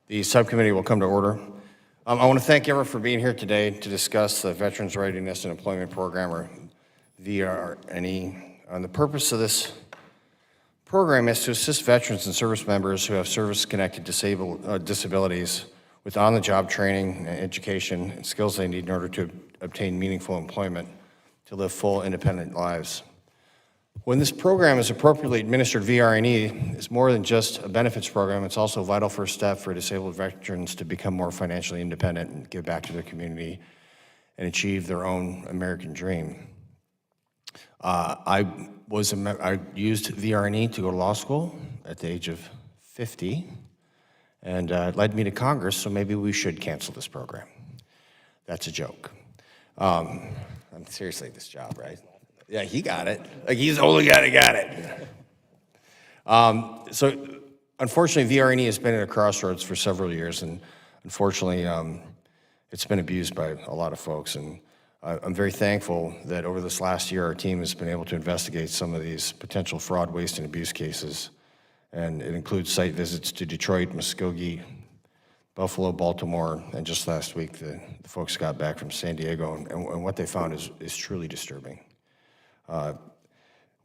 The subcommittee will come to order. I want to thank everyone for being here today to discuss the Veterans Readiness and Employment Program, or VR&E. The purpose of this program is to assist veterans and service members who have service-connected disabilities with on-the-job training and education and skills they need in order to obtain meaningful employment to live full, independent lives. When this program is appropriately administered, VR&E is more than just a benefits program. It's also a vital first step for disabled veterans to become more financially independent and give back to their community and achieve their own American dream. I used VR&E to go to law school at the age of 50, and it led me to Congress, so maybe we should cancel this program. That's a joke. I'm seriously this job, right? Yeah, he got it. Like, he's the only guy that got it. So, unfortunately, VR&E has been at a crossroads for several years, and unfortunately, it's been abused by a lot of folks. And I'm very thankful that over this last year, our team has been able to investigate some of these potential fraud, waste, and abuse cases. And it includes site visits to Detroit, Muskogee, Buffalo, Baltimore, and just last week, the folks got back from San Diego, and what they found is truly disturbing.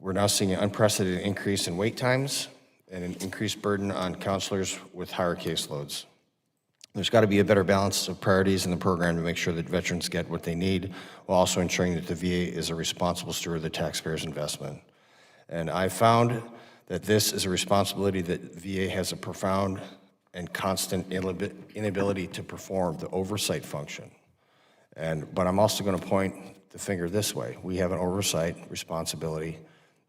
We're now seeing an unprecedented increase in wait times and an increased burden on counselors with higher caseloads. There's got to be a better balance of priorities in the program to make sure that veterans get what they need, while also ensuring that the VA is a responsible steward of the taxpayers' investment. And I found that this is a responsibility that VA has a profound and constant inability to perform the oversight function. But I'm also going to point the finger this way. We have an oversight responsibility.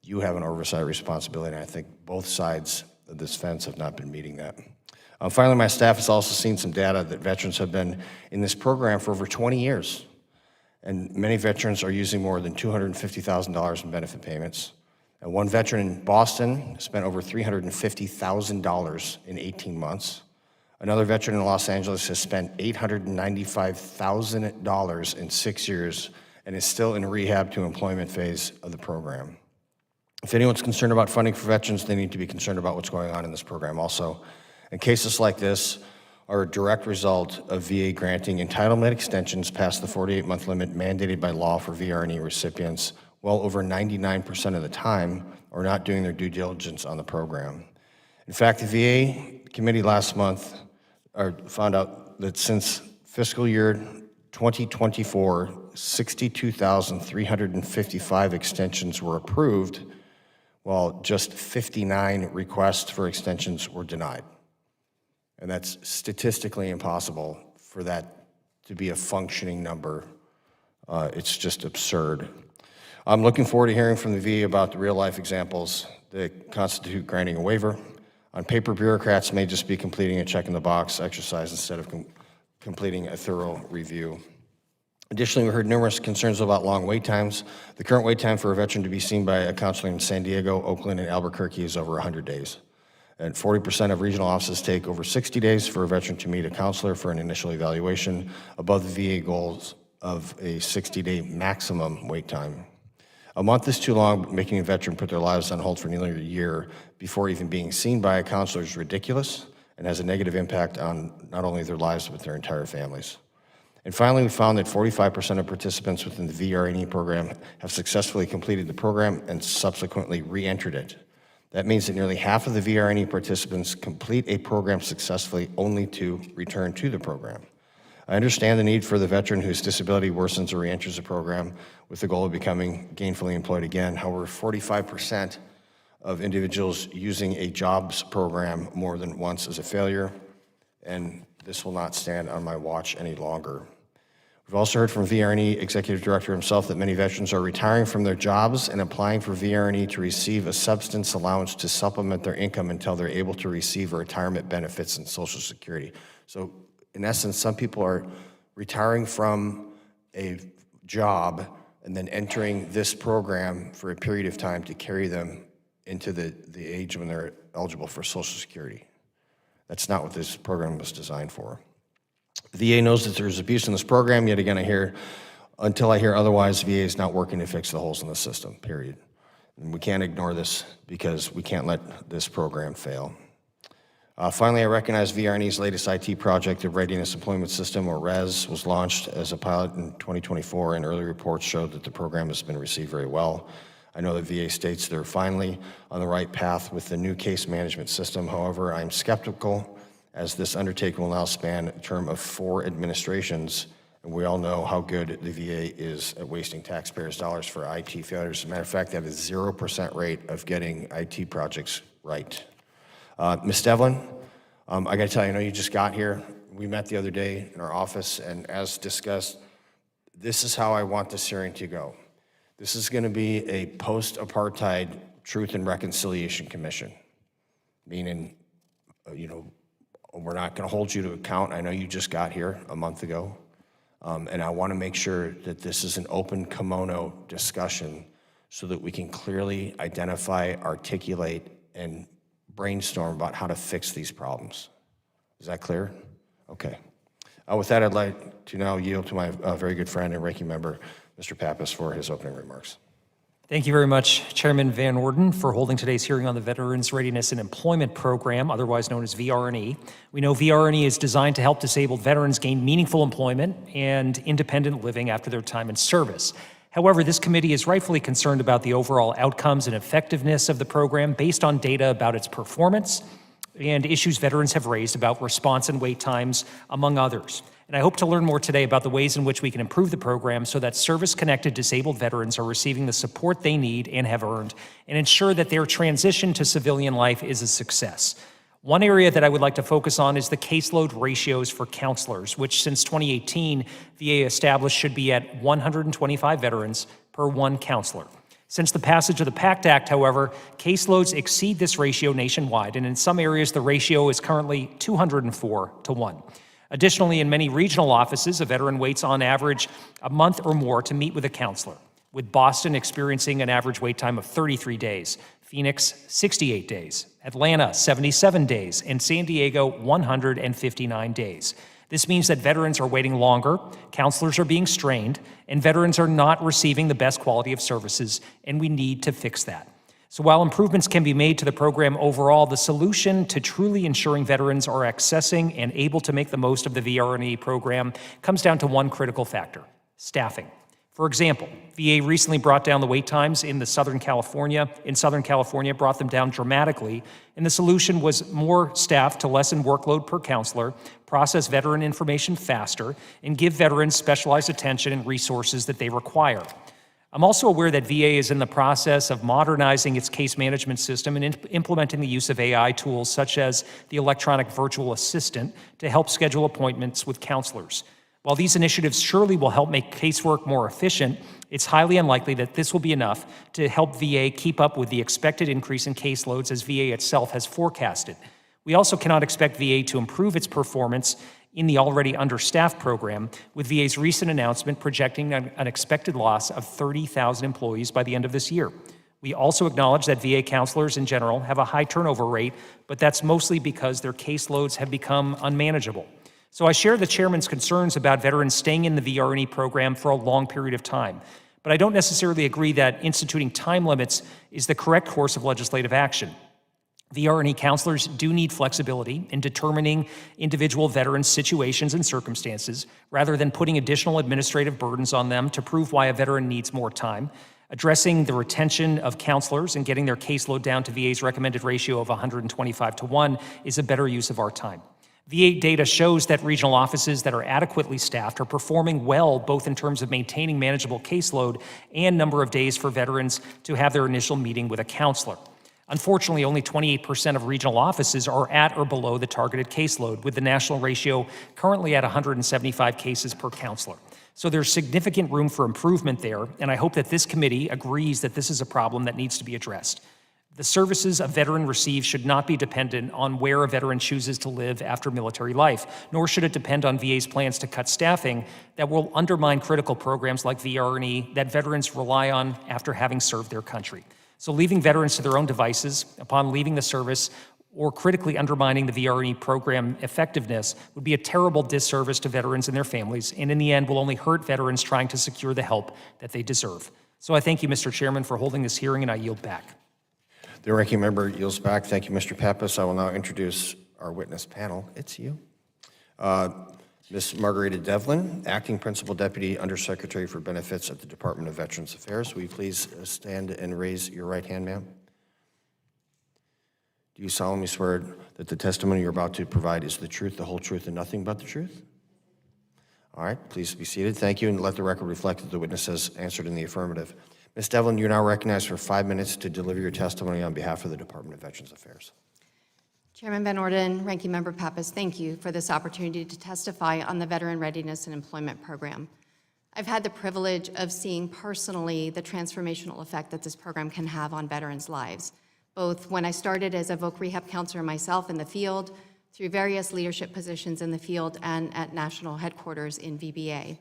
You have an oversight responsibility, and I think both sides of this fence have not been meeting that. Finally, my staff has also seen some data that veterans have been in this program for over 20 years, and many veterans are using more than $250,000 in benefit payments. And one veteran in Boston spent over $350,000 in 18 months. Another veteran in Los Angeles has spent $895,000 in 6 years and is still in rehab to employment phase of the program. If anyone's concerned about funding for veterans, they need to be concerned about what's going on in this program also. And cases like this are a direct result of VA granting entitlement extensions past the 48-month limit mandated by law for VR&E recipients, well over 99% of the time, are not doing their due diligence on the program. In fact, the VA committee last month found out that since fiscal year 2024, 62,355 extensions were approved, while just 59 requests for extensions were denied. And that's statistically impossible for that to be a functioning number. It's just absurd. I'm looking forward to hearing from the VA about the real-life examples that constitute granting a waiver. On paper, bureaucrats may just be completing a check-in-the-box exercise instead of completing a thorough review. Additionally, we heard numerous concerns about long wait times. The current wait time for a veteran to be seen by a counselor in San Diego, Oakland, and Albuquerque is over 100 days. And 40% of regional offices take over 60 days for a veteran to meet a counselor for an initial evaluation, above the VA goals of a 60-day maximum wait time. A month is too long, making a veteran put their lives on hold for nearly a year before even being seen by a counselor is ridiculous and has a negative impact on not only their lives, but their entire families. And finally, we found that 45% of participants within the VR&E program have successfully completed the program and subsequently re-entered it. That means that nearly half of the VR&E participants complete a program successfully only to return to the program. I understand the need for the veteran whose disability worsens or re-enters the program with the goal of becoming gainfully employed again. However, 45% of individuals using a jobs program more than once is a failure, and this will not stand on my watch any longer. We've also heard from VR&E Executive Director himself that many veterans are retiring from their jobs and applying for VR&E to receive a substance allowance to supplement their income until they're able to receive retirement benefits and Social Security. So in essence, some people are retiring from a job and then entering this program for a period of time to carry them into the age when they're eligible for Social Security. That's not what this program was designed for. The VA knows that there's abuse in this program, yet again until I hear otherwise, VA is not working to fix the holes in the system, period. And we can't ignore this because we can't let this program fail. Finally, I recognize VR&E's latest IT project, the Readiness Employment System, or RES, was launched as a pilot in 2024, and early reports showed that the program has been received very well. I know that VA states they're finally on the right path with the new case management system. However, I'm skeptical, as this undertaking will now span a term of 4 administrations, and we all know how good the VA is at wasting taxpayers' dollars for IT failures. As a matter of fact, they have a 0% rate of getting IT projects right. Ms. Devlin, I got to tell you, I know you just got here. We met the other day in our office, and as discussed, this is how I want this hearing to go. This is going to be a post-apartheid Truth and Reconciliation Commission, meaning, we're not going to hold you to account. I know you just got here a month ago, and I want to make sure that this is an open kimono discussion so that we can clearly identify, articulate, and brainstorm about how to fix these problems. Is that clear? Okay. With that, I'd like to now yield to my very good friend and ranking member, Mr. Pappas, for his opening remarks. Thank you very much, Chairman Van Orden, for holding today's hearing on the Veterans Readiness and Employment Program, otherwise known as VR&E. We know VR&E is designed to help disabled veterans gain meaningful employment and independent living after their time in service. However, this committee is rightfully concerned about the overall outcomes and effectiveness of the program based on data about its performance and issues veterans have raised about response and wait times, among others. And I hope to learn more today about the ways in which we can improve the program so that service-connected disabled veterans are receiving the support they need and have earned, and ensure that their transition to civilian life is a success. One area that I would like to focus on is the caseload ratios for counselors, which since 2018, VA established should be at 125 veterans per 1 counselor. Since the passage of the PACT Act, however, caseloads exceed this ratio nationwide, and in some areas the ratio is currently 204 to 1. Additionally, in many regional offices, a veteran waits on average a month or more to meet with a counselor, with Boston experiencing an average wait time of 33 days, Phoenix 68 days, Atlanta 77 days, and San Diego 159 days. This means that veterans are waiting longer, counselors are being strained, and veterans are not receiving the best quality of services, and we need to fix that. So while improvements can be made to the program overall, the solution to truly ensuring veterans are accessing and able to make the most of the VR&E program comes down to one critical factor: staffing. For example, VA recently brought down the wait times in Southern California, brought them down dramatically, and the solution was more staff to lessen workload per counselor, process veteran information faster, and give veterans specialized attention and resources that they require. I'm also aware that VA is in the process of modernizing its case management system and implementing the use of AI tools such as the electronic virtual assistant to help schedule appointments with counselors. While these initiatives surely will help make casework more efficient, it's highly unlikely that this will be enough to help VA keep up with the expected increase in caseloads as VA itself has forecasted. We also cannot expect VA to improve its performance in the already understaffed program, with VA's recent announcement projecting an expected loss of 30,000 employees by the end of this year. We also acknowledge that VA counselors in general have a high turnover rate, but that's mostly because their caseloads have become unmanageable. So I share the chairman's concerns about veterans staying in the VR&E program for a long period of time, but I don't necessarily agree that instituting time limits is the correct course of legislative action. VR&E counselors do need flexibility in determining individual veterans' situations and circumstances, rather than putting additional administrative burdens on them to prove why a veteran needs more time. Addressing the retention of counselors and getting their caseload down to VA's recommended ratio of 125 to 1 is a better use of our time. VA data shows that regional offices that are adequately staffed are performing well, both in terms of maintaining manageable caseload and number of days for veterans to have their initial meeting with a counselor. Unfortunately, only 28% of regional offices are at or below the targeted caseload, with the national ratio currently at 175 cases per counselor. So there's significant room for improvement there, and I hope that this committee agrees that this is a problem that needs to be addressed. The services a veteran receives should not be dependent on where a veteran chooses to live after military life, nor should it depend on VA's plans to cut staffing that will undermine critical programs like VR&E that veterans rely on after having served their country. So leaving veterans to their own devices upon leaving the service or critically undermining the VR&E program effectiveness would be a terrible disservice to veterans and their families, and in the end will only hurt veterans trying to secure the help that they deserve. So I thank you, Mr. Chairman, for holding this hearing, and I yield back. The ranking member yields back. Thank you, Mr. Pappas. I will now introduce our witness panel. It's you. Ms. Margarita Devlin, Acting Principal Deputy Undersecretary for Benefits at the Department of Veterans Affairs. Will you please stand and raise your right hand, ma'am? Do you solemnly swear that the testimony you're about to provide is the truth, the whole truth, and nothing but the truth? All right, please be seated. Thank you, and let the record reflect that the witness has answered in the affirmative. Ms. Devlin, you're now recognized for 5 minutes to deliver your testimony on behalf of the Department of Veterans Affairs. Chairman Van Orden, Ranking Member Pappas, thank you for this opportunity to testify on the Veteran Readiness and Employment Program. I've had the privilege of seeing personally the transformational effect that this program can have on veterans' lives, both when I started as a voc rehab counselor myself in the field, through various leadership positions in the field, and at national headquarters in VBA.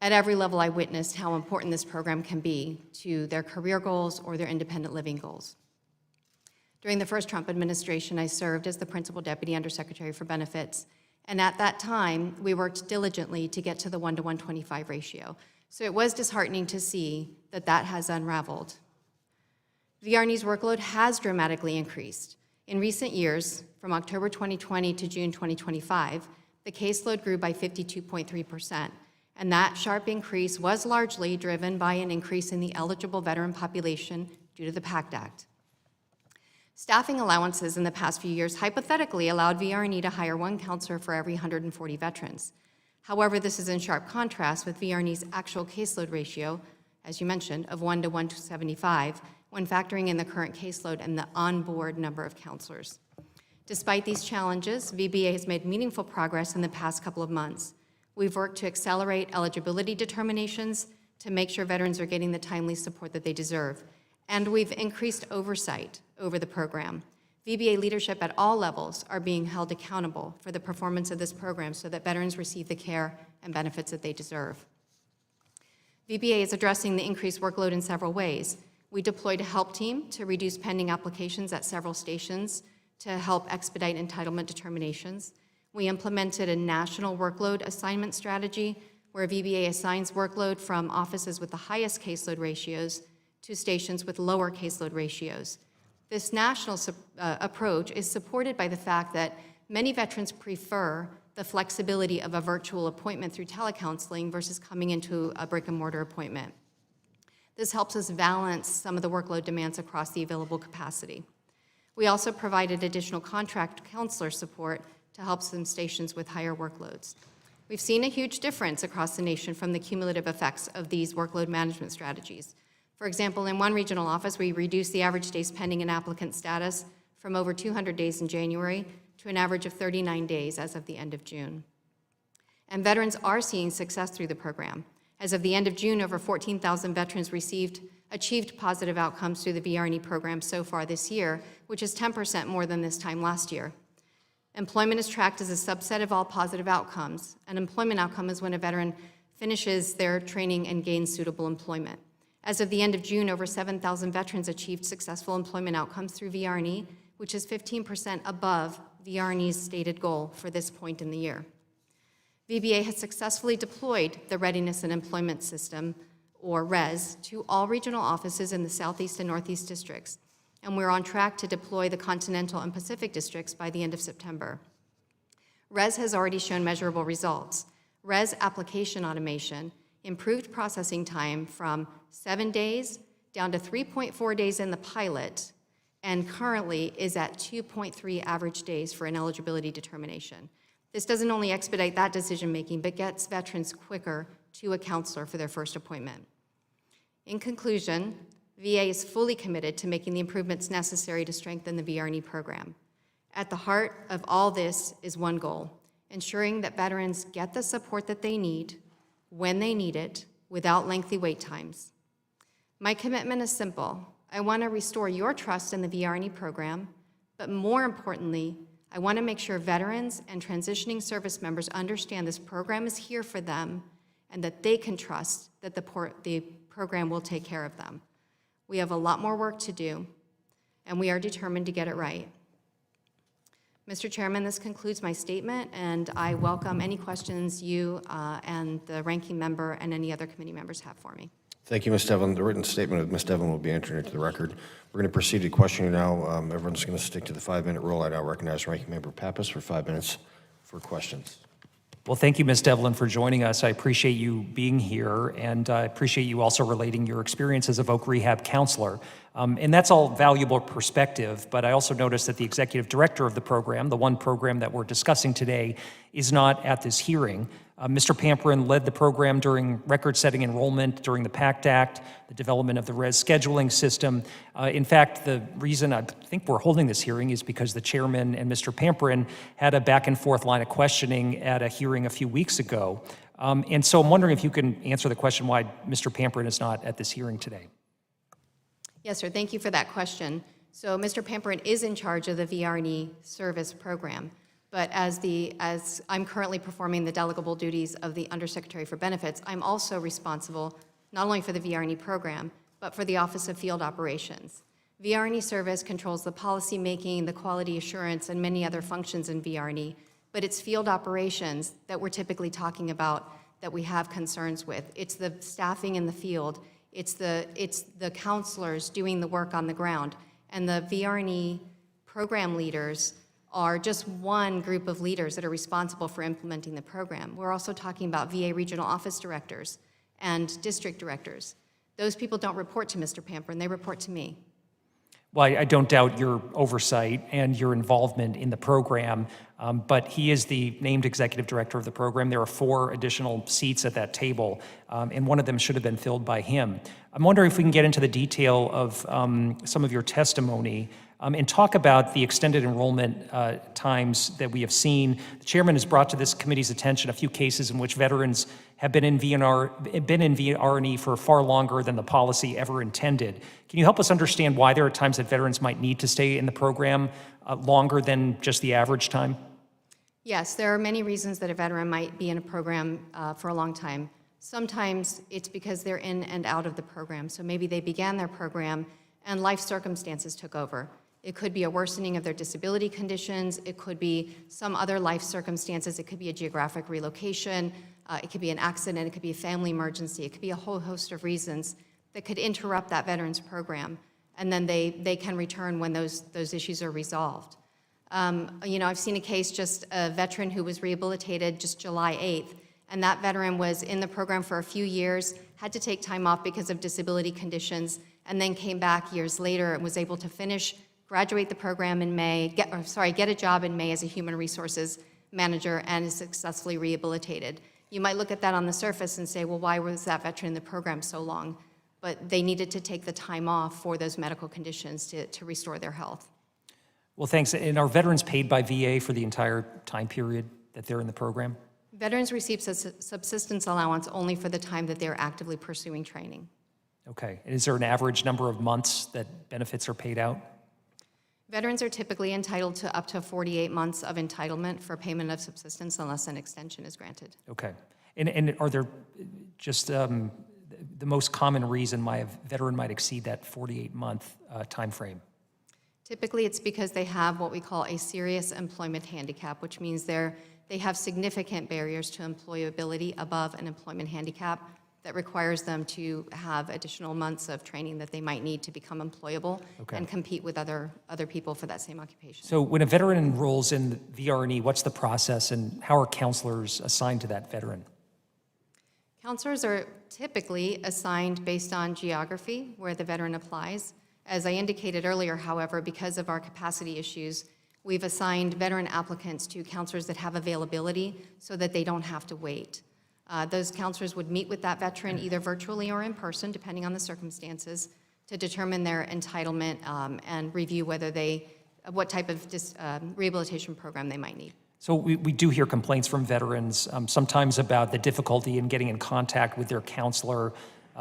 At every level, I witnessed how important this program can be to their career goals or their independent living goals. During the first Trump administration, I served as the Principal Deputy Undersecretary for Benefits, and at that time, we worked diligently to get to the 1-to-125 ratio. So it was disheartening to see that that has unraveled. VR&E's workload has dramatically increased. In recent years, from October 2020 to June 2025, the caseload grew by 52.3%, and that sharp increase was largely driven by an increase in the eligible veteran population due to the PACT Act. Staffing allowances in the past few years hypothetically allowed VR&E to hire 1 counselor for every 140 veterans. However, this is in sharp contrast with VR&E's actual caseload ratio, as you mentioned, of 1-to-175, when factoring in the current caseload and the onboard number of counselors. Despite these challenges, VBA has made meaningful progress in the past couple of months. We've worked to accelerate eligibility determinations to make sure veterans are getting the timely support that they deserve. And we've increased oversight over the program. VBA leadership at all levels are being held accountable for the performance of this program so that veterans receive the care and benefits that they deserve. VBA is addressing the increased workload in several ways. We deployed a help team to reduce pending applications at several stations to help expedite entitlement determinations. We implemented a national workload assignment strategy where VBA assigns workload from offices with the highest caseload ratios to stations with lower caseload ratios. This national approach is supported by the fact that many veterans prefer the flexibility of a virtual appointment through telecounseling versus coming into a brick-and-mortar appointment. This helps us balance some of the workload demands across the available capacity. We also provided additional contract counselor support to help some stations with higher workloads. We've seen a huge difference across the nation from the cumulative effects of these workload management strategies. For example, in one regional office, we reduced the average days pending an applicant status from over 200 days in January to an average of 39 days as of the end of June. And veterans are seeing success through the program. As of the end of June, over 14,000 veterans achieved positive outcomes through the VR&E program so far this year, which is 10% more than this time last year. Employment is tracked as a subset of all positive outcomes. An employment outcome is when a veteran finishes their training and gains suitable employment. As of the end of June, over 7,000 veterans achieved successful employment outcomes through VR&E, which is 15% above VR&E's stated goal for this point in the year. VBA has successfully deployed the Readiness and Employment System, or RES, to all regional offices in the Southeast and Northeast districts, and we're on track to deploy the Continental and Pacific districts by the end of September. RES has already shown measurable results. RES application automation improved processing time from 7 days down to 3.4 days in the pilot, and currently is at 2.3 average days for an eligibility determination. This doesn't only expedite that decision-making, but gets veterans quicker to a counselor for their first appointment. In conclusion, VA is fully committed to making the improvements necessary to strengthen the VR&E program. At the heart of all this is one goal: ensuring that veterans get the support that they need, when they need it, without lengthy wait times. My commitment is simple. I want to restore your trust in the VR&E program, but more importantly, I want to make sure veterans and transitioning service members understand this program is here for them and that they can trust that the program will take care of them. We have a lot more work to do, and we are determined to get it right. Mr. Chairman, this concludes my statement, and I welcome any questions you and the ranking member and any other committee members have for me. Thank you, Ms. Devlin. The written statement of Ms. Devlin will be entered into the record. We're going to proceed to questioning now. Everyone's going to stick to the 5-minute rule. I now recognize Ranking Member Pappas for 5 minutes for questions. Well, thank you, Ms. Devlin, for joining us. I appreciate you being here, and I appreciate you also relating your experience as a voc rehab counselor. And that's all valuable perspective, but I also noticed that the executive director of the program, the one program that we're discussing today, is not at this hearing. Mr. Pamperin led the program during record-setting enrollment, during the PACT Act, the development of the RES scheduling system. In fact, the reason I think we're holding this hearing is because the chairman and Mr. Pamperin had a back-and-forth line of questioning at a hearing a few weeks ago. And so I'm wondering if you can answer the question why Mr. Pamperin is not at this hearing today. Yes, sir. Thank you for that question. So Mr. Pamperin is in charge of the VR&E service program. But as I'm currently performing the delegable duties of the Undersecretary for Benefits, I'm also responsible not only for the VR&E program, but for the Office of Field Operations. VR&E service controls the policy making, the quality assurance, and many other functions in VR&E, but it's field operations that we're typically talking about that we have concerns with. It's the staffing in the field, it's the counselors doing the work on the ground, and the VR&E program leaders are just one group of leaders that are responsible for implementing the program. We're also talking about VA regional office directors and district directors. Those people don't report to Mr. Pamperin, they report to me. Well, I don't doubt your oversight and your involvement in the program, but he is the named executive director of the program. There are 4 additional seats at that table, and one of them should have been filled by him. I'm wondering if we can get into the detail of some of your testimony and talk about the extended enrollment times that we have seen. The chairman has brought to this committee's attention a few cases in which veterans have been in VR&E for far longer than the policy ever intended. Can you help us understand why there are times that veterans might need to stay in the program longer than just the average time? Yes, there are many reasons that a veteran might be in a program for a long time. Sometimes it's because they're in and out of the program. So maybe they began their program and life circumstances took over. It could be a worsening of their disability conditions. It could be some other life circumstances. It could be a geographic relocation. It could be an accident. It could be a family emergency. It could be a whole host of reasons that could interrupt that veteran's program. And then they can return when those issues are resolved. I've seen a case, just a veteran who was rehabilitated just July 8th, and that veteran was in the program for a few years, had to take time off because of disability conditions, and then came back years later and was able to graduate the program in May, get a job in May as a human resources manager, and is successfully rehabilitated. You might look at that on the surface and say, well, why was that veteran in the program so long? But they needed to take the time off for those medical conditions to restore their health. Well, thanks. And are veterans paid by VA for the entire time period that they're in the program? Veterans receive subsistence allowance only for the time that they're actively pursuing training. Okay. And is there an average number of months that benefits are paid out? Veterans are typically entitled to up to 48 months of entitlement for payment of subsistence unless an extension is granted. Okay. And are there just the most common reason why a veteran might exceed that 48-month time frame? Typically, it's because they have what we call a serious employment handicap, which means they have significant barriers to employability above an employment handicap that requires them to have additional months of training that they might need to become employable and compete with other people for that same occupation. So when a veteran enrolls in VR&E, what's the process and how are counselors assigned to that veteran? Counselors are typically assigned based on geography, where the veteran applies. As I indicated earlier, however, because of our capacity issues, we've assigned veteran applicants to counselors that have availability so that they don't have to wait. Those counselors would meet with that veteran either virtually or in person, depending on the circumstances, to determine their entitlement and review what type of rehabilitation program they might need. So we do hear complaints from veterans sometimes about the difficulty in getting in contact with their counselor.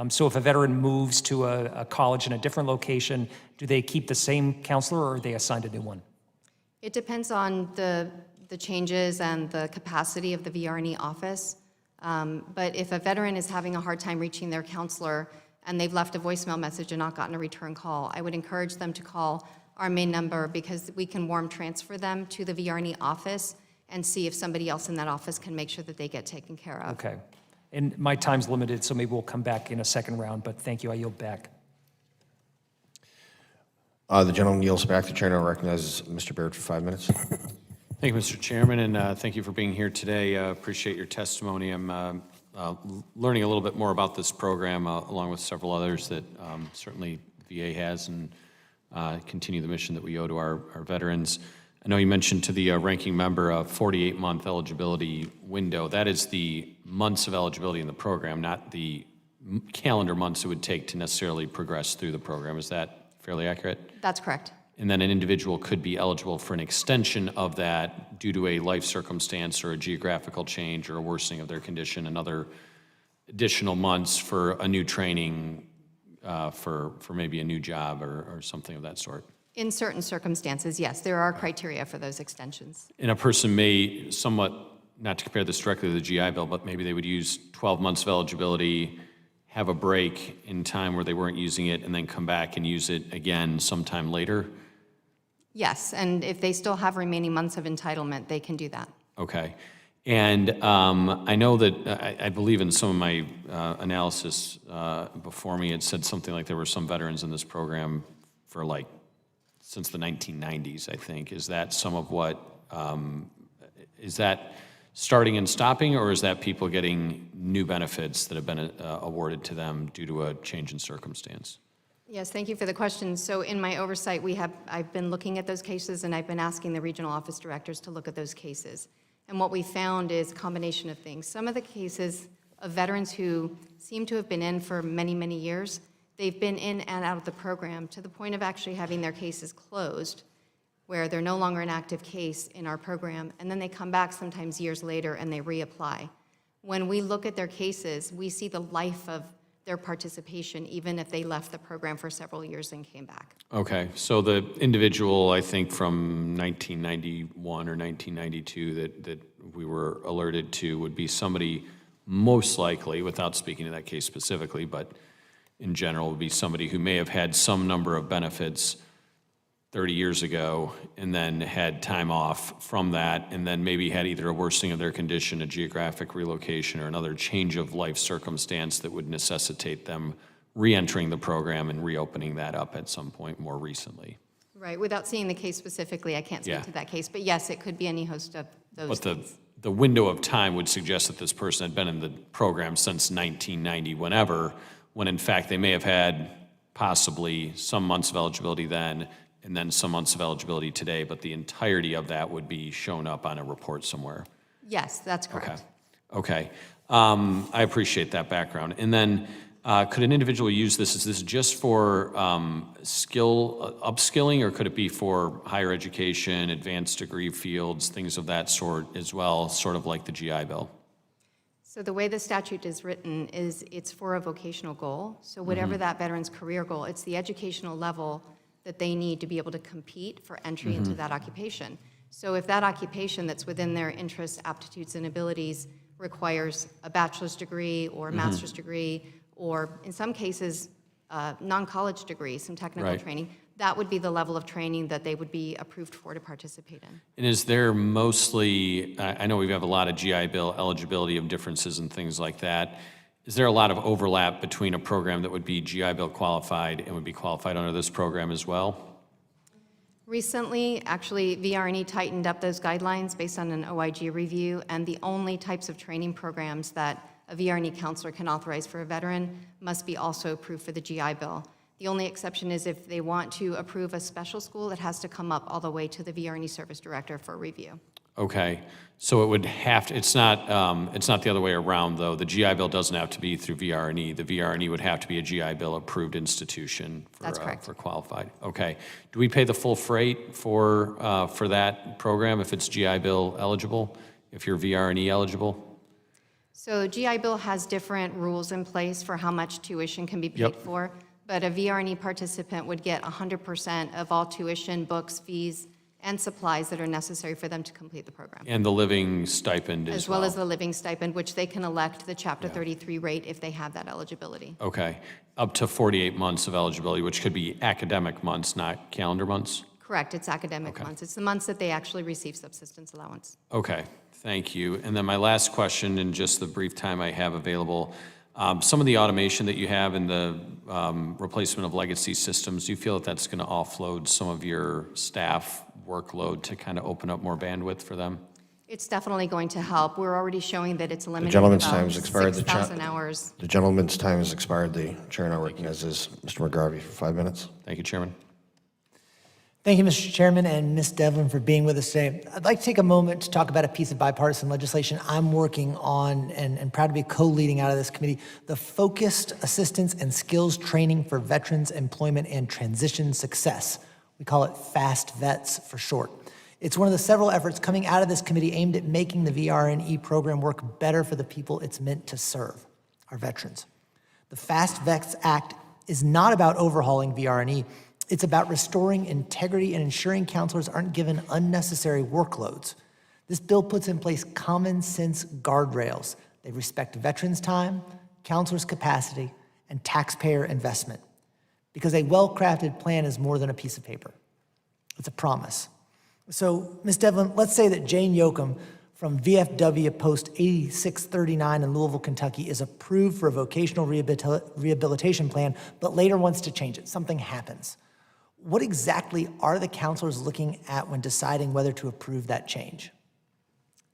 So if a veteran moves to a college in a different location, do they keep the same counselor or are they assigned a new one? It depends on the changes and the capacity of the VR&E office. But if a veteran is having a hard time reaching their counselor and they've left a voicemail message and not gotten a return call, I would encourage them to call our main number because we can warm transfer them to the VR&E office and see if somebody else in that office can make sure that they get taken care of. Okay. And my time's limited, so maybe we'll come back in a second round, but thank you, I yield back. The gentleman yields back. The chair now recognizes Mr. Baird for 5 minutes. Thank you, Mr. Chairman, and thank you for being here today. Appreciate your testimony. I'm learning a little bit more about this program, along with several others that certainly VA has, and continue the mission that we owe to our veterans. I know you mentioned to the ranking member a 48-month eligibility window. That is the months of eligibility in the program, not the calendar months it would take to necessarily progress through the program. Is that fairly accurate? That's correct. And then an individual could be eligible for an extension of that due to a life circumstance or a geographical change or a worsening of their condition, another additional months for a new training, for maybe a new job or something of that sort. In certain circumstances, yes, there are criteria for those extensions. And a person may somewhat, not to compare this directly to the GI Bill, but maybe they would use 12 months of eligibility, have a break in time where they weren't using it, and then come back and use it again sometime later? Yes, and if they still have remaining months of entitlement, they can do that. Okay. And I know that, I believe in some of my analysis before me, it said something like there were some veterans in this program for since the 1990s, I think. Is that some of what, is that starting and stopping, or is that people getting new benefits that have been awarded to them due to a change in circumstance? Yes, thank you for the question. So in my oversight, I've been looking at those cases, and I've been asking the regional office directors to look at those cases. And what we found is a combination of things. Some of the cases of veterans who seem to have been in for many, many years, they've been in and out of the program to the point of actually having their cases closed, where they're no longer an active case in our program, and then they come back sometimes years later and they reapply. When we look at their cases, we see the life of their participation, even if they left the program for several years and came back. Okay, so the individual, I think from 1991 or 1992 that we were alerted to would be somebody most likely, without speaking to that case specifically, but in general would be somebody who may have had some number of benefits 30 years ago and then had time off from that, and then maybe had either a worsening of their condition, a geographic relocation, or another change of life circumstance that would necessitate them re-entering the program and reopening that up at some point more recently. Right, without seeing the case specifically, I can't speak Yeah. to that case, but yes, it could be any host of those But things. the window of time would suggest that this person had been in the program since 1990, whenever, when in fact they may have had possibly some months of eligibility then, and then some months of eligibility today, but the entirety of that would be shown up on a report somewhere. Yes, that's correct. Okay. I appreciate that background. And then could an individual use this? Is this just for upskilling, or could it be for higher education, advanced degree fields, things of that sort as well, sort of like the GI Bill? So the way the statute is written is it's for a vocational goal. So whatever that veteran's career goal, it's the educational level that they need to be able to compete for entry into that occupation. So if that occupation that's within their interests, aptitudes, and abilities requires a bachelor's degree or a master's degree, or in some cases, non-college degree, some technical Right. training, that would be the level of training that they would be approved for to participate in. And is there mostly, I know we have a lot of GI Bill eligibility of differences and things like that. Is there a lot of overlap between a program that would be GI Bill qualified and would be qualified under this program as well? Recently, actually, VR&E tightened up those guidelines based on an OIG review, and the only types of training programs that a VR&E counselor can authorize for a veteran must be also approved for the GI Bill. The only exception is if they want to approve a special school, it has to come up all the way to the VR&E service director for review. Okay, so it would have to, it's not the other way around, though. The GI Bill doesn't have to be through VR&E. The VR&E would have to be a GI Bill approved institution for, That's correct. For qualified. Okay. Do we pay the full freight for that program if it's GI Bill eligible, if you're VR&E eligible? So GI Bill has different rules in place for how much tuition can be paid Yep. for, but a VR&E participant would get 100% of all tuition, books, fees, and supplies that are necessary for them to complete the program. And the living stipend As well as the living stipend, which they can elect the Chapter 33 rate if they have that eligibility. Okay, up to 48 months of eligibility, which could be academic months, not calendar months? Correct, it's academic months. It's the months that they actually receive subsistence allowance. Okay, thank you. And then my last question, in just the brief time I have available, some of the automation that you have in the replacement of legacy systems, do you feel that that's going to offload some of your staff workload to kind of open up more bandwidth for them? It's definitely going to help. We're already showing that it's eliminating gentleman's about time has expired. 6,000 hours. The gentleman's time has expired. The chair now recognizes Mr. Margarita for 5 minutes. Thank you, Chairman. Thank you, Mr. Chairman and Ms. Devlin, for being with us today. I'd like to take a moment to talk about a piece of bipartisan legislation I'm working on and proud to be co-leading out of this committee, the Focused Assistance and Skills Training for Veterans Employment and Transition Success. We call it FAST VETS for short. It's one of the several efforts coming out of this committee aimed at making the VR&E program work better for the people it's meant to serve, our veterans. The FAST VETS Act is not about overhauling VR&E. It's about restoring integrity and ensuring counselors aren't given unnecessary workloads. This bill puts in place common sense guardrails. They respect veterans' time, counselors' capacity, and taxpayer investment. Because a well-crafted plan is more than a piece of paper. It's a promise. So, Ms. Devlin, let's say that Jane Yoakum from VFW Post 8639 in Louisville, Kentucky is approved for a vocational rehabilitation plan, but later wants to change it. Something happens. What exactly are the counselors looking at when deciding whether to approve that change?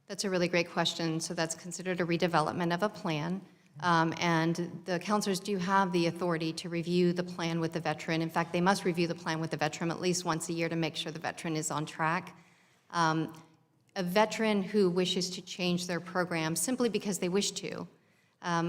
That's a really great question. So that's considered a redevelopment of a plan. And the counselors do have the authority to review the plan with the veteran. In fact, they must review the plan with the veteran at least once a year to make sure the veteran is on track. A veteran who wishes to change their program simply because they wish to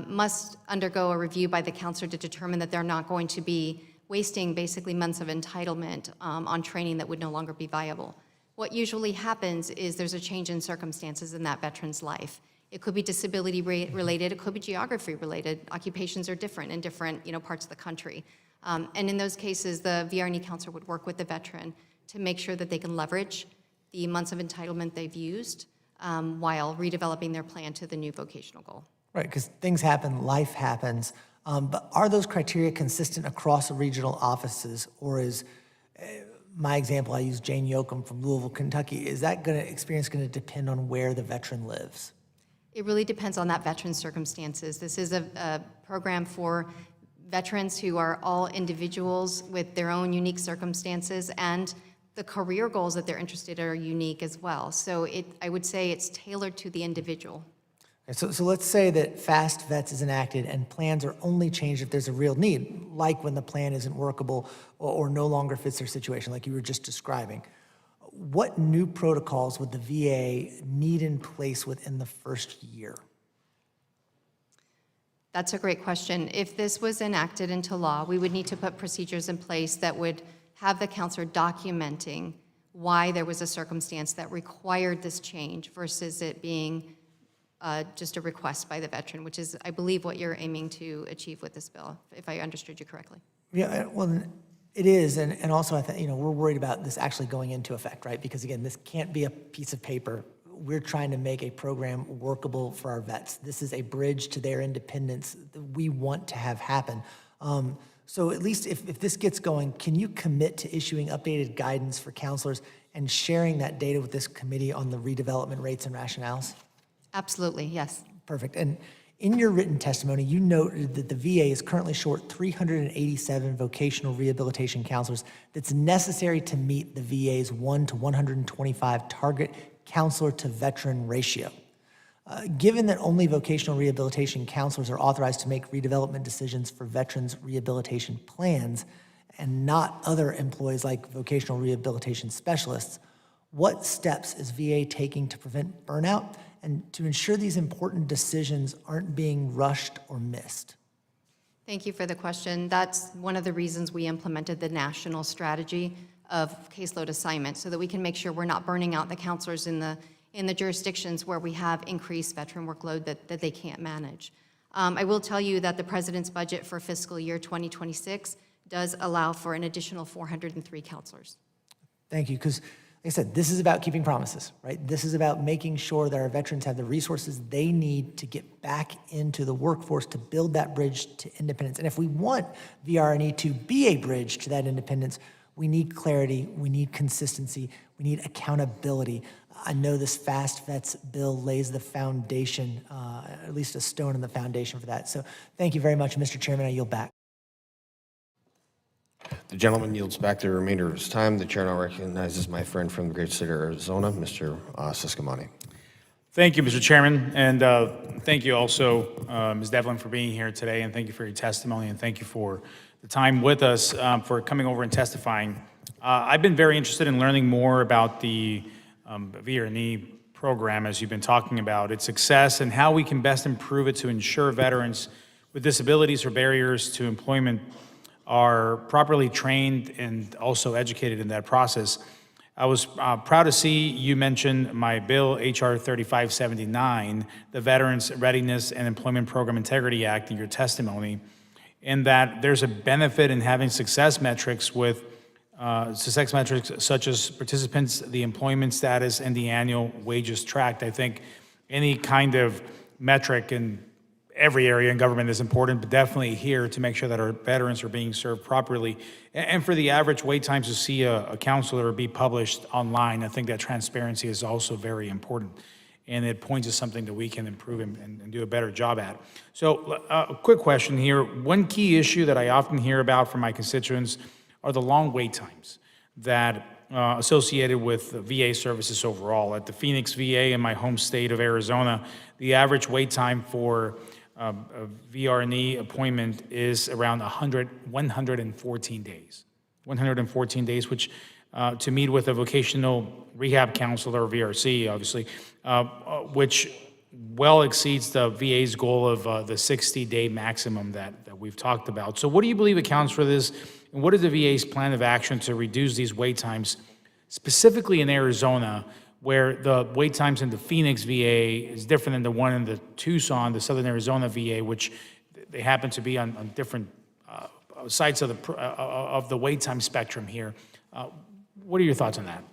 must undergo a review by the counselor to determine that they're not going to be wasting basically months of entitlement on training that would no longer be viable. What usually happens is there's a change in circumstances in that veteran's life. It could be disability related, it could be geography related. Occupations are different in different parts of the country. And in those cases, the VR&E counselor would work with the veteran to make sure that they can leverage the months of entitlement they've used while redeveloping their plan to the new vocational goal. Right, because things happen, life happens. But are those criteria consistent across the regional offices, or is my example, I use Jane Yoakum from Louisville, Kentucky, is that experience going to depend on where the veteran lives? It really depends on that veteran's circumstances. This is a program for veterans who are all individuals with their own unique circumstances, and the career goals that they're interested in are unique as well. So I would say it's tailored to the individual. So let's say that FAST VETS is enacted and plans are only changed if there's a real need, like when the plan isn't workable or no longer fits their situation, like you were just describing. What new protocols would the VA need in place within the first year? That's a great question. If this was enacted into law, we would need to put procedures in place that would have the counselor documenting why there was a circumstance that required this change versus it being just a request by the veteran, which is, I believe, what you're aiming to achieve with this bill, if I understood you correctly. Yeah, well, it is, and also I think we're worried about this actually going into effect, right? Because again, this can't be a piece of paper. We're trying to make a program workable for our vets. This is a bridge to their independence that we want to have happen. So at least if this gets going, can you commit to issuing updated guidance for counselors and sharing that data with this committee on the redevelopment rates and rationales? Absolutely, yes. Perfect. And in your written testimony, you noted that the VA is currently short 387 vocational rehabilitation counselors that's necessary to meet the VA's 1 to 125 target counselor to veteran ratio. Given that only vocational rehabilitation counselors are authorized to make redevelopment decisions for veterans' rehabilitation plans and not other employees like vocational rehabilitation specialists, what steps is VA taking to prevent burnout and to ensure these important decisions aren't being rushed or missed? Thank you for the question. That's one of the reasons we implemented the national strategy of caseload assignment, so that we can make sure we're not burning out the counselors in the jurisdictions where we have increased veteran workload that they can't manage. I will tell you that the President's budget for fiscal year 2026 does allow for an additional 403 counselors. Thank you, because like I said, this is about keeping promises, right? This is about making sure that our veterans have the resources they need to get back into the workforce to build that bridge to independence. And if we want VR&E to be a bridge to that independence, We need clarity, we need consistency, we need accountability. I know this Fast Vets bill lays the foundation, at least a stone in the foundation for that. So thank you very much, Mr. Chairman. I yield back. The gentleman yields back the remainder of his time. The chair now recognizes my friend from the great state of Arizona, Mr. Subcommittee. Thank you, Mr. Chairman, and thank you also, Ms. Devlin, for being here today, and thank you for your testimony, and thank you for the time with us, for coming over and testifying. I've been very interested in learning more about the VR&E program, as you've been talking about, its success, and how we can best improve it to ensure veterans with disabilities or barriers to employment are properly trained and also educated in that process. I was proud to see you mention my bill, H.R. 3579, the Veterans Readiness and Employment Program Integrity Act, in your testimony, and that there's a benefit in having success metrics such as participants, the employment status, and the annual wages tracked. I think any kind of metric in every area in government is important, but definitely here to make sure that our veterans are being served properly. And for the average wait times to see a counselor be published online, I think that transparency is also very important. And it points to something that we can improve and do a better job at. So a quick question here. One key issue that I often hear about from my constituents are the long wait times that associated with VA services overall. At the Phoenix VA in my home state of Arizona, the average wait time for a VR&E appointment is around 114 days. 114 days, which to meet with a vocational rehab counselor, or VRC, obviously, which well exceeds the VA's goal of the 60-day maximum that we've talked about. So what do you believe accounts for this, and what is the VA's plan of action to reduce these wait times, specifically in Arizona, where the wait times in the Phoenix VA is different than the one in the Tucson, the Southern Arizona VA, which they happen to be on different sides of the wait time spectrum here. What are your thoughts on that?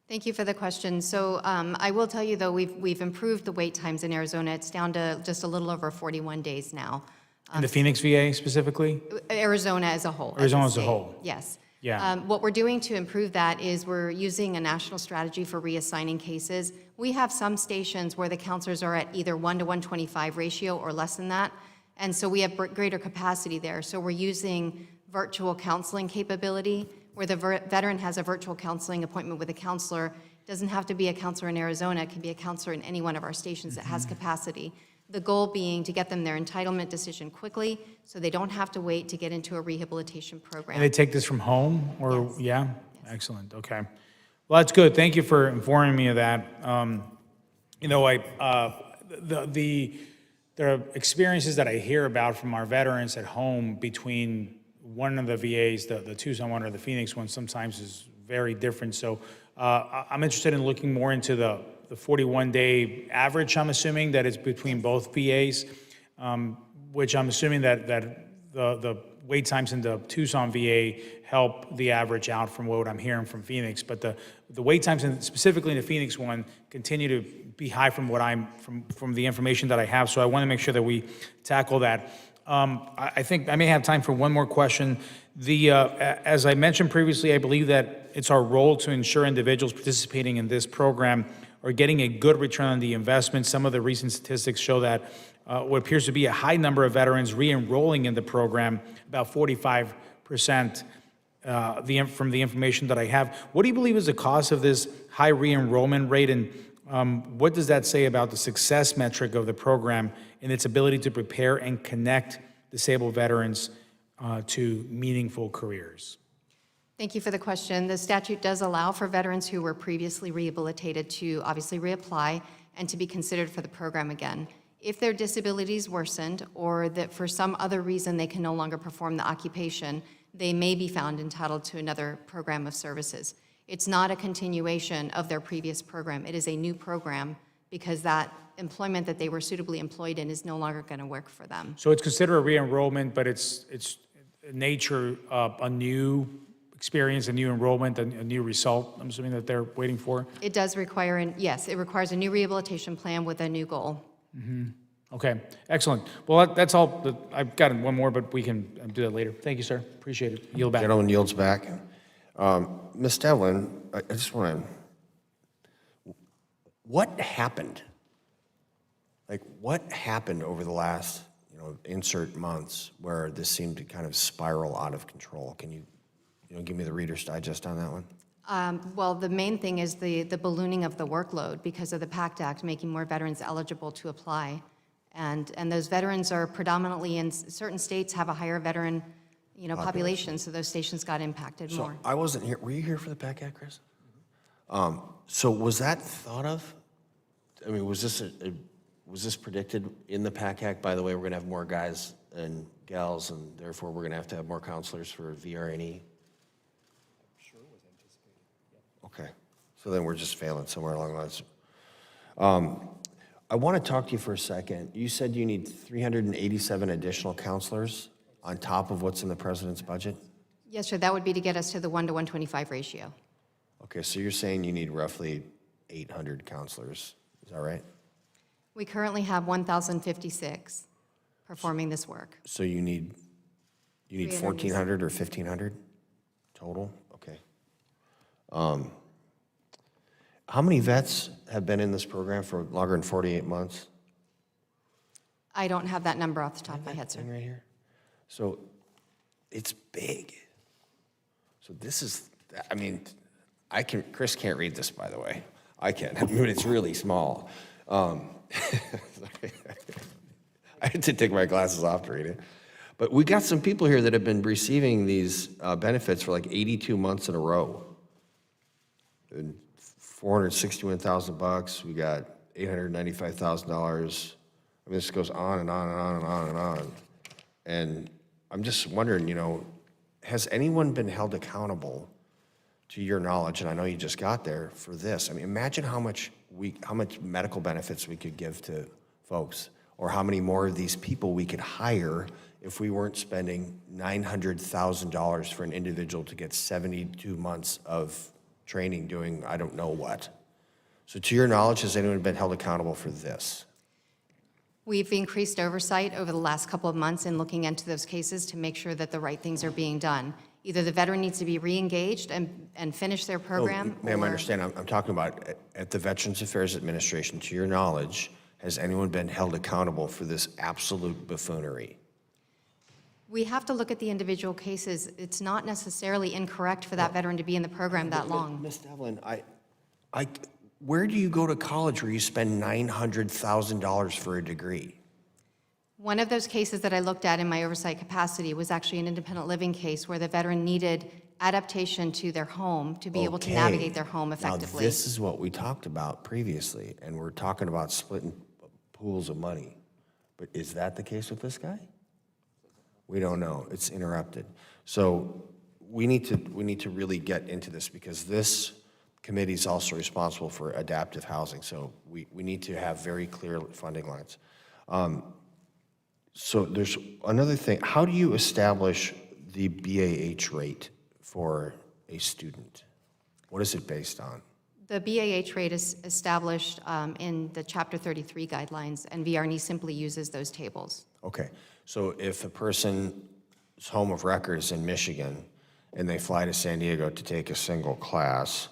Thank you for the question. So I will tell you, though, we've improved the wait times in Arizona. It's down to just a little over 41 days now. In the Phoenix VA specifically? Arizona as a whole. Arizona as a whole. Yes. Yeah. What we're doing to improve that is we're using a national strategy for reassigning cases. We have some stations where the counselors are at either 1 to 125 ratio or less than that, and so we have greater capacity there. So we're using virtual counseling capability, where the veteran has a virtual counseling appointment with a counselor. It doesn't have to be a counselor in Arizona. It can be a counselor in any one of our stations that has capacity. The goal being to get them their entitlement decision quickly so they don't have to wait to get into a rehabilitation program. And they take this from home, or Yes. yeah? Yes. Excellent, okay. Well, that's good. Thank you for informing me of that. You know, the experiences that I hear about from our veterans at home between one of the VAs, the Tucson one or the Phoenix one, sometimes is very different. So I'm interested in looking more into the 41-day average, I'm assuming, that is between both VAs, which I'm assuming that the wait times in the Tucson VA help the average out from what I'm hearing from Phoenix. But the wait times, specifically in the Phoenix one, continue to be high from what from the information that I have. So I want to make sure that we tackle that. I think I may have time for one more question. As I mentioned previously, I believe that it's our role to ensure individuals participating in this program are getting a good return on the investment. Some of the recent statistics show that what appears to be a high number of veterans re-enrolling in the program, about 45%, from the information that I have. What do you believe is the cause of this high re-enrollment rate, and what does that say about the success metric of the program and its ability to prepare and connect disabled veterans to meaningful careers? Thank you for the question. The statute does allow for veterans who were previously rehabilitated to obviously reapply and to be considered for the program again. If their disabilities worsened or that for some other reason they can no longer perform the occupation, they may be found entitled to another program of services. It's not a continuation of their previous program. It is a new program because that employment that they were suitably employed in is no longer going to work for them. So it's considered a re-enrollment, but it's nature of a new experience, a new enrollment, a new result, I'm assuming that they're waiting for? It does require, yes, it requires a new rehabilitation plan with a new goal. Okay, excellent. Well, that's all. I've got one more, but we can do that later. Thank you, sir. Appreciate it. Yield back. Gentleman yields back. Ms. Devlin, I just want to, what happened? Like, what happened over the last, insert months where this seemed to kind of spiral out of control? Can you give me the Reader's Digest on that one? Well, the main thing is the ballooning of the workload because of the PACT Act making more veterans eligible to apply. And those veterans are predominantly in certain states have a higher veteran, population, so those stations got impacted So more. I wasn't here. Were you here for the PAC Act, Chris? So was that thought of? I mean, was this predicted in the PAC Act? By the way, we're going to have more guys and gals, and therefore we're going to have more counselors for VR&E. Sure, was anticipated. Okay, so then we're just failing somewhere along the lines. I want to talk to you for a second. You said you need 387 additional counselors on top of what's in the president's budget? Yes, sir, that would be to get us to the 1 to 125 ratio. Okay, so you're saying you need roughly 800 counselors, is that right? We currently have 1,056 performing this work. So you need 1,400 or 1,500 total? Okay. How many vets have been in this program for longer than 48 months? I don't have that number off the top of my head, sir. Thing right here? So it's big. So this is, Chris can't read this, by the way. I can, but it's really small. I had to take my glasses off to read it. But we got some people here that have been receiving these benefits for like 82 months in a row. And $461,000, we got $895,000. This goes on and on and on and on and on. And I'm just wondering, has anyone been held accountable, to your knowledge, and I know you just got there, for this? I mean, imagine how much medical benefits we could give to folks, or how many more of these people we could hire if we weren't spending $900,000 for an individual to get 72 months of training doing I don't know what. So to your knowledge, has anyone been held accountable for this? We've increased oversight over the last couple of months in looking into those cases to make sure that the right things are being done. Either the veteran needs to be re-engaged and finish their program, Ma'am, I or- understand. I'm talking about at the Veterans Affairs Administration, to your knowledge, has anyone been held accountable for this absolute buffoonery? We have to look at the individual cases. It's not necessarily incorrect for that veteran to be in the program that long. Ms. Devlin, where do you go to college where you spend $900,000 for a degree? One of those cases that I looked at in my oversight capacity was actually an independent living case where the veteran needed adaptation to their home to be able to Okay. navigate their home effectively. Now, this is what we talked about previously, and we're talking about splitting pools of money. But is that the case with this guy? We don't know. It's interrupted. So we need to really get into this, because this committee is also responsible for adaptive housing. So we need to have very clear funding lines. So there's another thing. How do you establish the BAH rate for a student? What is it based on? The BAH rate is established in the Chapter 33 guidelines, and VR&E simply uses those tables. Okay, so if a person's home of record is in Michigan and they fly to San Diego to take a single class,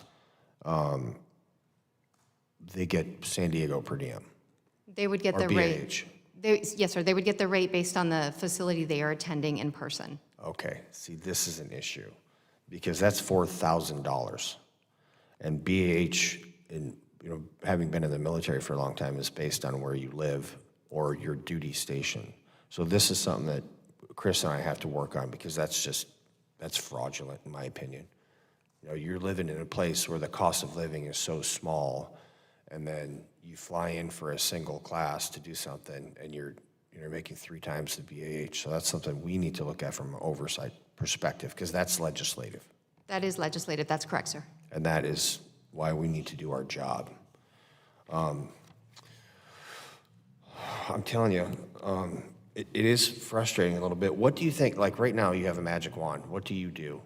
they get San Diego per diem, They would get or the rate. BAH. Yes, sir. They would get the rate based on the facility they are attending in person. Okay, see, this is an issue, because that's $4,000. And BAH, having been in the military for a long time, is based on where you live or your duty station. So this is something that Chris and I have to work on, because that's fraudulent, in my opinion. You're living in a place where the cost of living is so small, and then you fly in for a single class to do something, and you're making 3 times the BAH. So that's something we need to look at from an oversight perspective, because that's legislative. That is legislative. That's correct, sir. And that is why we need to do our job. I'm telling you, it is frustrating a little bit. What do you think, like right now you have a magic wand, what do you do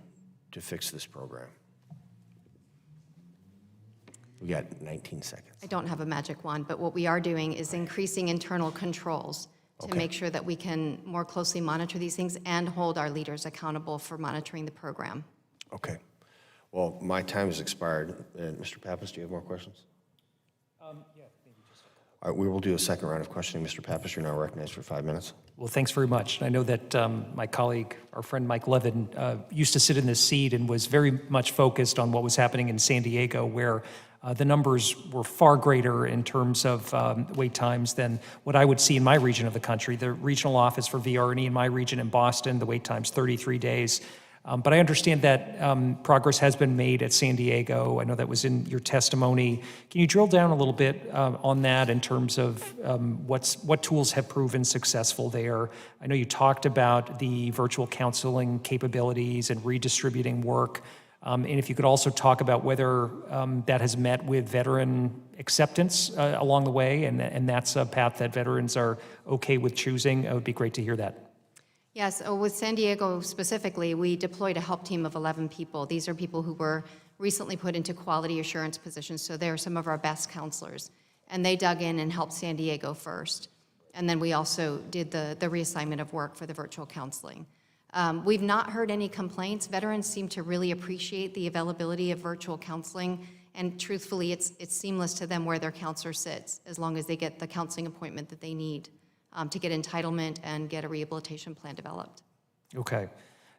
to fix this program? We got 19 seconds. I don't have a magic wand, but what we are doing is increasing internal controls to make sure that we can more closely monitor these things and hold our leaders accountable for monitoring the program. Okay. Well, my time has expired. Mr. Pappas, do you have more questions? All right, we will do a second round of questioning. Mr. Pappas, you're now recognized for 5 minutes. Well, thanks very much. I know that my colleague, our friend Mike Levin, used to sit in this seat and was very much focused on what was happening in San Diego, where the numbers were far greater in terms of wait times than what I would see in my region of the country. The regional office for VR&E in my region in Boston, the wait time's 33 days. But I understand that progress has been made at San Diego. I know that was in your testimony. Can you drill down a little bit on that in terms of what tools have proven successful there? I know you talked about the virtual counseling capabilities and redistributing work. And if you could also talk about whether that has met with veteran acceptance along the way, and that's a path that veterans are okay with choosing, it would be great to hear that. Yes, with San Diego specifically, we deployed a help team of 11 people. These are people who were recently put into quality assurance positions, so they're some of our best counselors. And they dug in and helped San Diego first. And then we also did the reassignment of work for the virtual counseling. We've not heard any complaints. Veterans seem to really appreciate the availability of virtual counseling, and truthfully, it's seamless to them where their counselor sits, as long as they get the counseling appointment that they need to get entitlement and get a rehabilitation plan developed. Okay.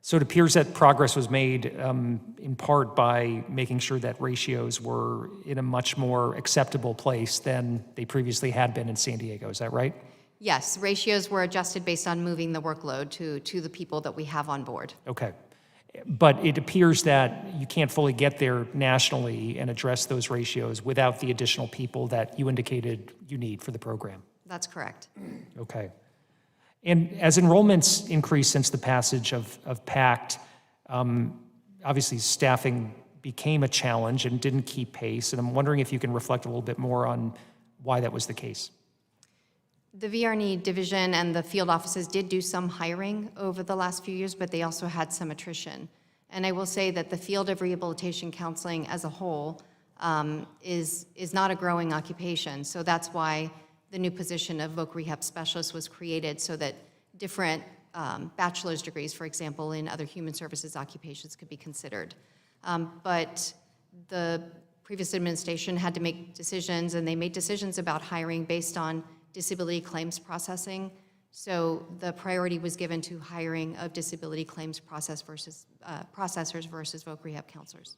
So it appears that progress was made in part by making sure that ratios were in a much more acceptable place than they previously had been in San Diego. Is that right? Yes, ratios were adjusted based on moving the workload to the people that we have on board. Okay. But it appears that you can't fully get there nationally and address those ratios without the additional people that you indicated you need for the program. That's correct. Okay. And as enrollments increased since the passage of PACT, obviously staffing became a challenge and didn't keep pace. And I'm wondering if you can reflect a little bit more on why that was the case. The VR&E division and the field offices did do some hiring over the last few years, but they also had some attrition. And I will say that the field of rehabilitation counseling as a whole is not a growing occupation. So that's why the new position of voc rehab specialist was created, so that different bachelor's degrees, for example, in other human services occupations could be considered. But the previous administration had to make decisions, and they made decisions about hiring based on disability claims processing. So the priority was given to hiring of disability claims processors versus voc rehab counselors.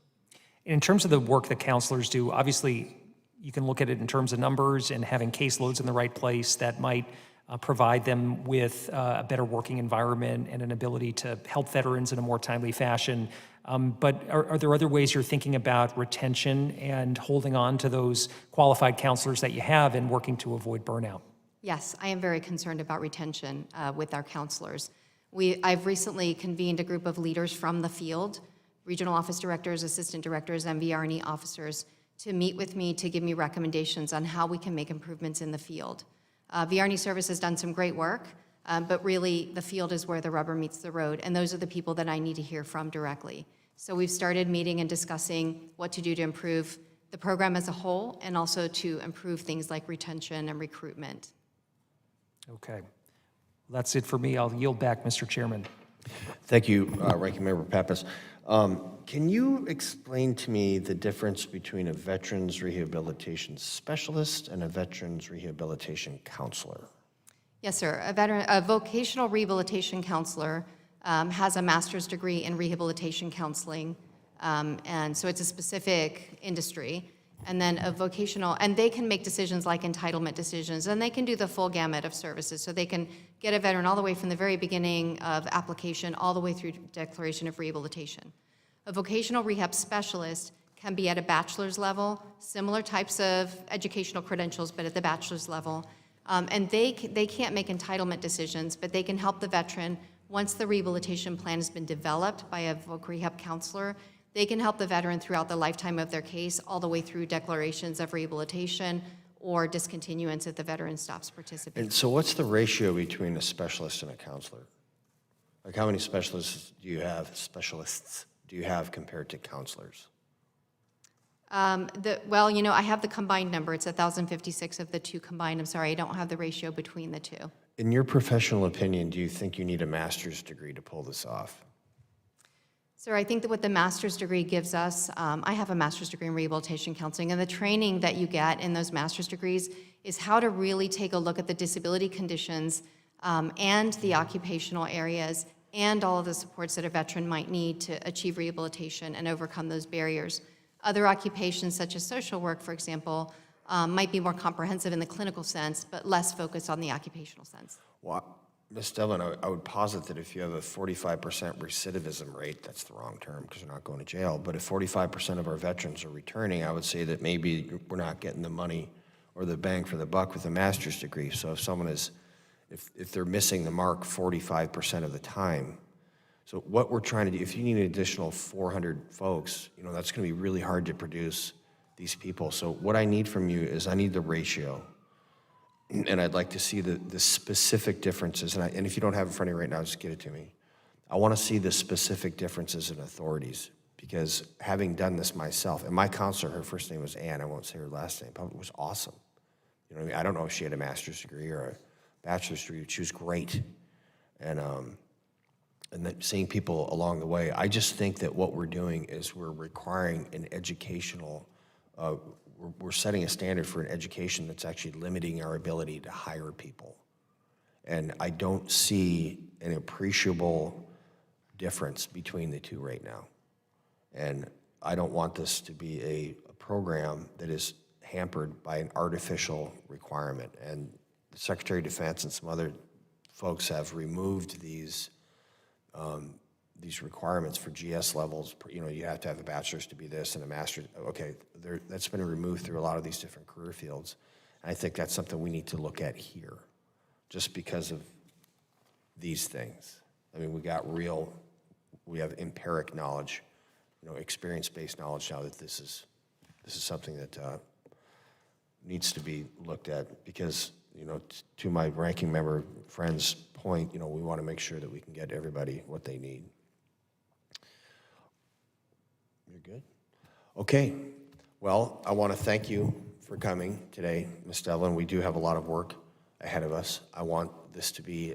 In terms of the work that counselors do, obviously you can look at it in terms of numbers and having caseloads in the right place that might provide them with a better working environment and an ability to help veterans in a more timely fashion. But are there other ways you're thinking about retention and holding on to those qualified counselors that you have and working to avoid burnout? Yes, I am very concerned about retention with our counselors. I've recently convened a group of leaders from the field, regional office directors, assistant directors, and VR&E officers, to meet with me to give me recommendations on how we can make improvements in the field. VR&E Service has done some great work, but really the field is where the rubber meets the road, and those are the people that I need to hear from directly. So we've started meeting and discussing what to do to improve the program as a whole, and also to improve things like retention and recruitment. Okay. That's it for me. I'll yield back, Mr. Chairman. Thank you, Ranking Member Pappas. Can you explain to me the difference between a veterans rehabilitation specialist and a veterans rehabilitation counselor? Yes, sir. A vocational rehabilitation counselor has a master's degree in rehabilitation counseling, and so it's a specific industry. And then a vocational, and they can make decisions like entitlement decisions, and they can do the full gamut of services. So they can get a veteran all the way from the very beginning of application all the way through declaration of rehabilitation. A vocational rehab specialist can be at a bachelor's level, similar types of educational credentials, but at the bachelor's level. And they can't make entitlement decisions, but they can help the veteran once the rehabilitation plan has been developed by a voc rehab counselor. They can help the veteran throughout the lifetime of their case, all the way through declarations of rehabilitation or discontinuance if the veteran stops participating. And so what's the ratio between a specialist and a counselor? Like how many specialists do you have compared to counselors? Well, you know, I have the combined number. It's 1,056 of the two combined. I'm sorry, I don't have the ratio between the two. In your professional opinion, do you think you need a master's degree to pull this off? Sir, I think that what the master's degree gives us, I have a master's degree in rehabilitation counseling, and the training that you get in those master's degrees is how to really take a look at the disability conditions and the occupational areas and all of the supports that a veteran might need to achieve rehabilitation and overcome those barriers. Other occupations, such as social work, for example, might be more comprehensive in the clinical sense, but less focused on the occupational sense. Well, Ms. Devlin, I would posit that if you have a 45% recidivism rate, that's the wrong term because they're not going to jail, but if 45% of our veterans are returning, I would say that maybe we're not getting the money or the bang for the buck with a master's degree. So if someone is, if they're missing the mark 45% of the time, so what we're trying to do, if you need an additional 400 folks, that's going to be really hard to produce these people. So what I need from you is I need the ratio. And I'd like to see the specific differences. And if you don't have it in front of you right now, just get it to me. I want to see the specific differences in authorities because having done this myself, and my counselor, her first name was Ann, I won't say her last name, but it was awesome. You know what I mean? I don't know if she had a master's degree or a bachelor's degree, but she was great. And then seeing people along the way, I just think that what we're doing is we're requiring an educational, we're setting a standard for an education that's actually limiting our ability to hire people. And I don't see an appreciable difference between the two right now. And I don't want this to be a program that is hampered by an artificial requirement. And the Secretary of Defense and some other folks have removed these requirements for GS levels. You have to have a bachelor's to be this and a master's. Okay, that's been removed through a lot of these different career fields. And I think that's something we need to look at here, just because of these things. I mean, we have empiric knowledge, experience-based knowledge now that this is something that needs to be looked at because, to my ranking member friend's point, we want to make sure that we can get everybody what they need. You're good? Okay. Well, I want to thank you for coming today, Ms. Devlin. We do have a lot of work ahead of us. I want this to be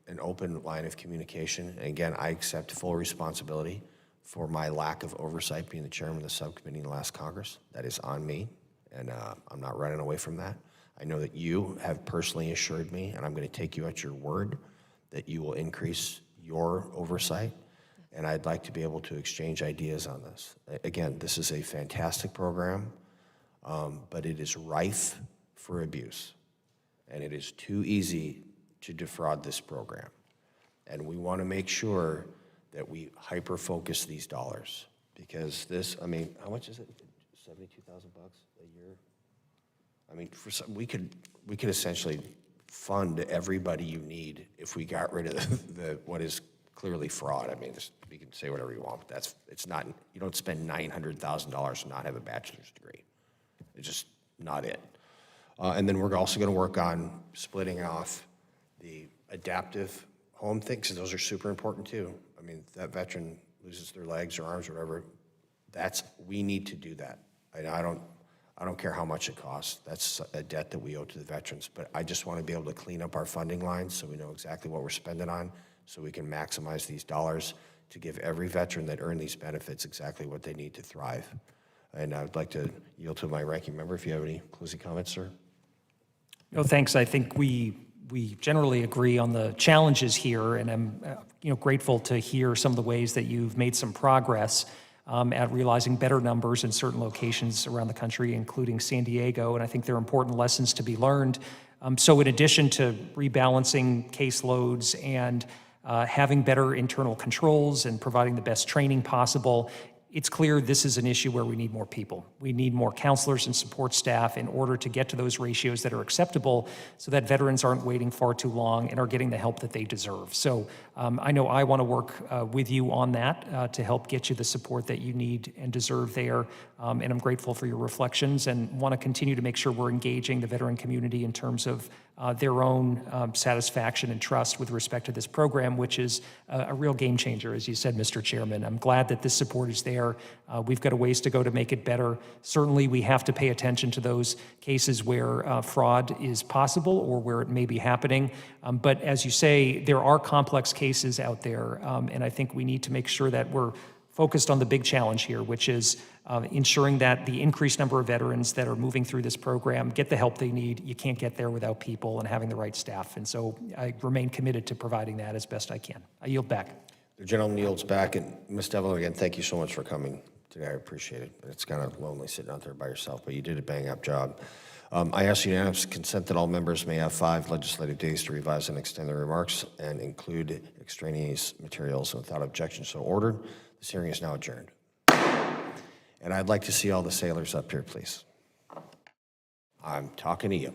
an open line of communication. And again, I accept full responsibility for my lack of oversight being the chairman of the subcommittee in the last Congress. That is on me, and I'm not running away from that. I know that you have personally assured me, and I'm going to take you at your word, that you will increase your oversight, and I'd like to be able to exchange ideas on this. Again, this is a fantastic program, but it is rife for abuse, and it is too easy to defraud this program. And we want to make sure that we hyper-focus these dollars, because this, I mean, how much is it? $72,000 a year? I mean, we could essentially fund everybody you need if we got rid of the what is clearly fraud. I mean, we can say whatever you want, but it's not. You don't spend $900,000 to not have a bachelor's degree. It's just not it. And then we're also going to work on splitting off the adaptive home thing, because those are super important too. I mean, if that veteran loses their legs or arms or whatever, we need to do that. I don't care how much it costs. That's a debt that we owe to the veterans. But I just want to be able to clean up our funding lines so we know exactly what we're spending on, so we can maximize these dollars to give every veteran that earned these benefits exactly what they need to thrive. And I would like to yield to my ranking member if you have any closing comments, sir. No, thanks. I think we generally agree on the challenges here, and I'm grateful to hear some of the ways that you've made some progress at realizing better numbers in certain locations around the country, including San Diego, and I think there are important lessons to be learned. So in addition to rebalancing caseloads and having better internal controls and providing the best training possible, it's clear this is an issue where we need more people. We need more counselors and support staff in order to get to those ratios that are acceptable so that veterans aren't waiting far too long and are getting the help that they deserve. So I know I want to work with you on that to help get you the support that you need and deserve there. And I'm grateful for your reflections and want to continue to make sure we're engaging the veteran community in terms of their own satisfaction and trust with respect to this program, which is a real game changer, as you said, Mr. Chairman. I'm glad that this support is there. there. We've got a ways to go to make it better. Certainly, we have to pay attention to those cases where fraud is possible or where it may be happening. But as you say, there are complex cases out there, and I think we need to make sure that we're focused on the big challenge here, which is ensuring that the increased number of veterans that are moving through this program get the help they need. You can't get there without people and having the right staff. And so I remain committed to providing that as best I can. I yield back. The gentleman yields back, and Ms. Devlin, again, thank you so much for coming today. I appreciate it. It's kind of lonely sitting out there by yourself, but you did a bang-up job. I ask unanimous consent that all members may have 5 legislative days to revise and extend their remarks and include extraneous materials without objection so ordered. This hearing is now adjourned. And I'd like to see all the sailors up here, please. I'm talking to you.